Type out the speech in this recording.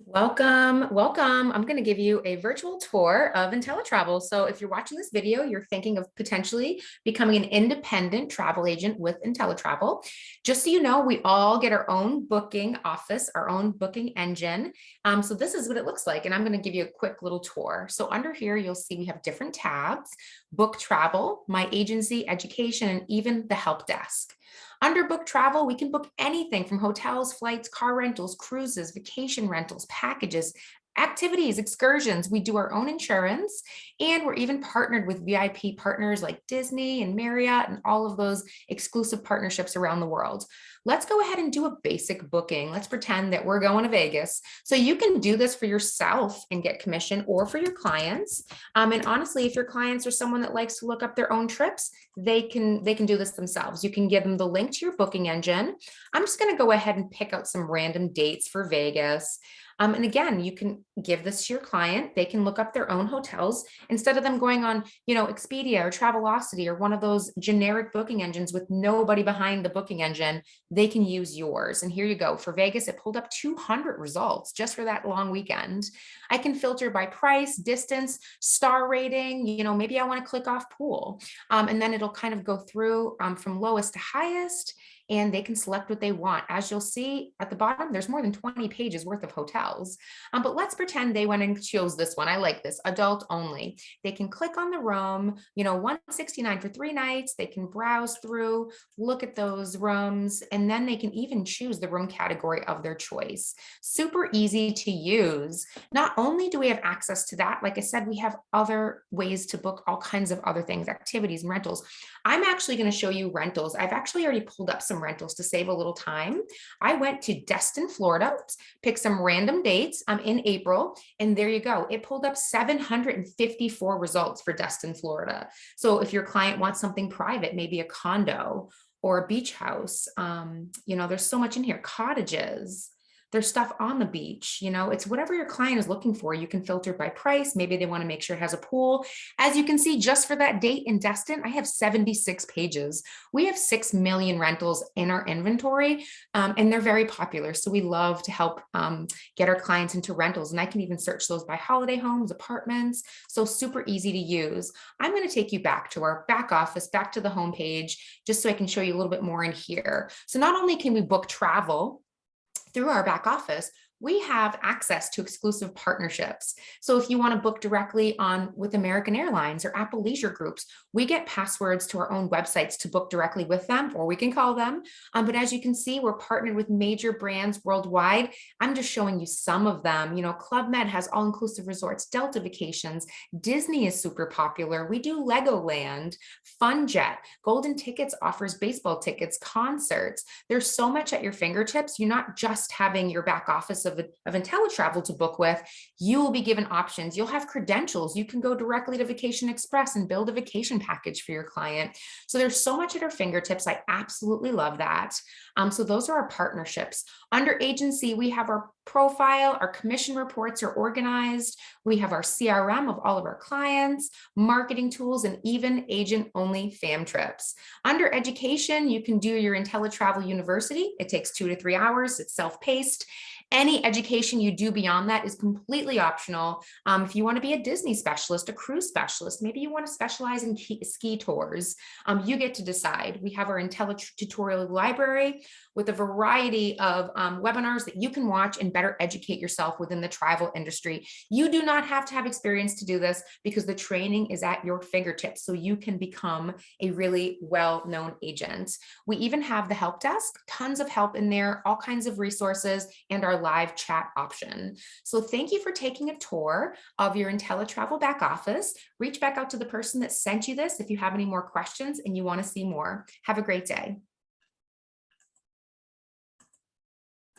Welcome, welcome. I'm going to give you a virtual tour of Inteletravel. So if you're watching this video, you're thinking of potentially becoming an independent travel agent with Inteletravel. Just so you know, we all get our own booking office, our own booking engine. So this is what it looks like. And I'm going to give you a quick little tour. So under here, you'll see we have different tabs: book travel, my agency, education, and even the help desk. Under book travel, we can book anything from hotels, flights, car rentals, cruises, vacation rentals, packages, activities, excursions. We do our own insurance, and we're even partnered with VIP partners like Disney and Marriott and all of those exclusive partnerships around the world. Let's go ahead and do a basic booking. Let's pretend that we're going to Vegas. So you can do this for yourself and get commission, or for your clients. And honestly, if your clients are someone that likes to look up their own trips, they can do this themselves. You can give them the link to your booking engine. I'm just going to go ahead and pick out some random dates for Vegas. And again, you can give this to your client. They can look up their own hotels instead of them going on, Expedia or Travelocity or one of those generic booking engines with nobody behind the booking engine. They can use yours. And here you go. For Vegas, it pulled up 200 results just for that long weekend. I can filter by price, distance, star rating. Maybe I want to click off pool. And then it'll kind of go through from lowest to highest, and they can select what they want. As you'll see at the bottom, there's more than 20 pages worth of hotels. But let's pretend they went and chose this one. I like this, adult only. They can click on the room, 169 for 3 nights. They can browse through, look at those rooms, and then they can even choose the room category of their choice. Super easy to use. Not only do we have access to that, like I said, we have other ways to book all kinds of other things, activities and rentals. I'm actually going to show you rentals. I've actually already pulled up some rentals to save a little time. I went to Destin, Florida, picked some random dates in April, and there you go. It pulled up 754 results for Destin, Florida. So if your client wants something private, maybe a condo or a beach house, there's so much in here, cottages. There's stuff on the beach, it's whatever your client is looking for. You can filter by price. Maybe they want to make sure it has a pool. As you can see, just for that date in Destin, I have 76 pages. We have 6 million rentals in our inventory, and they're very popular. So we love to help get our clients into rentals. And I can even search those by holiday homes, apartments. So super easy to use. I'm going to take you back to our back office, back to the homepage, just so I can show you a little bit more in here. So not only can we book travel through our back office, we have access to exclusive partnerships. So if you want to book directly with American Airlines or Apple Leisure Groups, we get passwords to our own websites to book directly with them, or we can call them. But as you can see, we're partnered with major brands worldwide. I'm just showing you some of them. Club Med has all-inclusive resorts, Delta Vacations, Disney is super popular. We do Legoland, FunJet, Golden Tickets offers baseball tickets, concerts. There's so much at your fingertips. You're not just having your back office of Inteletravel to book with. You will be given options. You'll have credentials. You can go directly to Vacation Express and build a vacation package for your client. So there's so much at our fingertips. I absolutely love that. So those are our partnerships. Under agency, we have our profile, our commission reports are organized. We have our CRM of all of our clients, marketing tools, and even agent-only fam trips. Under education, you can do your Inteletravel University. It takes 2 to 3 hours. It's self-paced. Any education you do beyond that is completely optional. If you want to be a Disney specialist, a cruise specialist, maybe you want to specialize in ski tours, you get to decide. We have our Inteletutorial library with a variety of webinars that you can watch and better educate yourself within the travel industry. You do not have to have experience to do this, because the training is at your fingertips, so you can become a really well-known agent. We even have the help desk, tons of help in there, all kinds of resources, and our live chat option. So thank you for taking a tour of your Inteletravel back office. Reach back out to the person that sent you this if you have any more questions and you want to see more. Have a great day.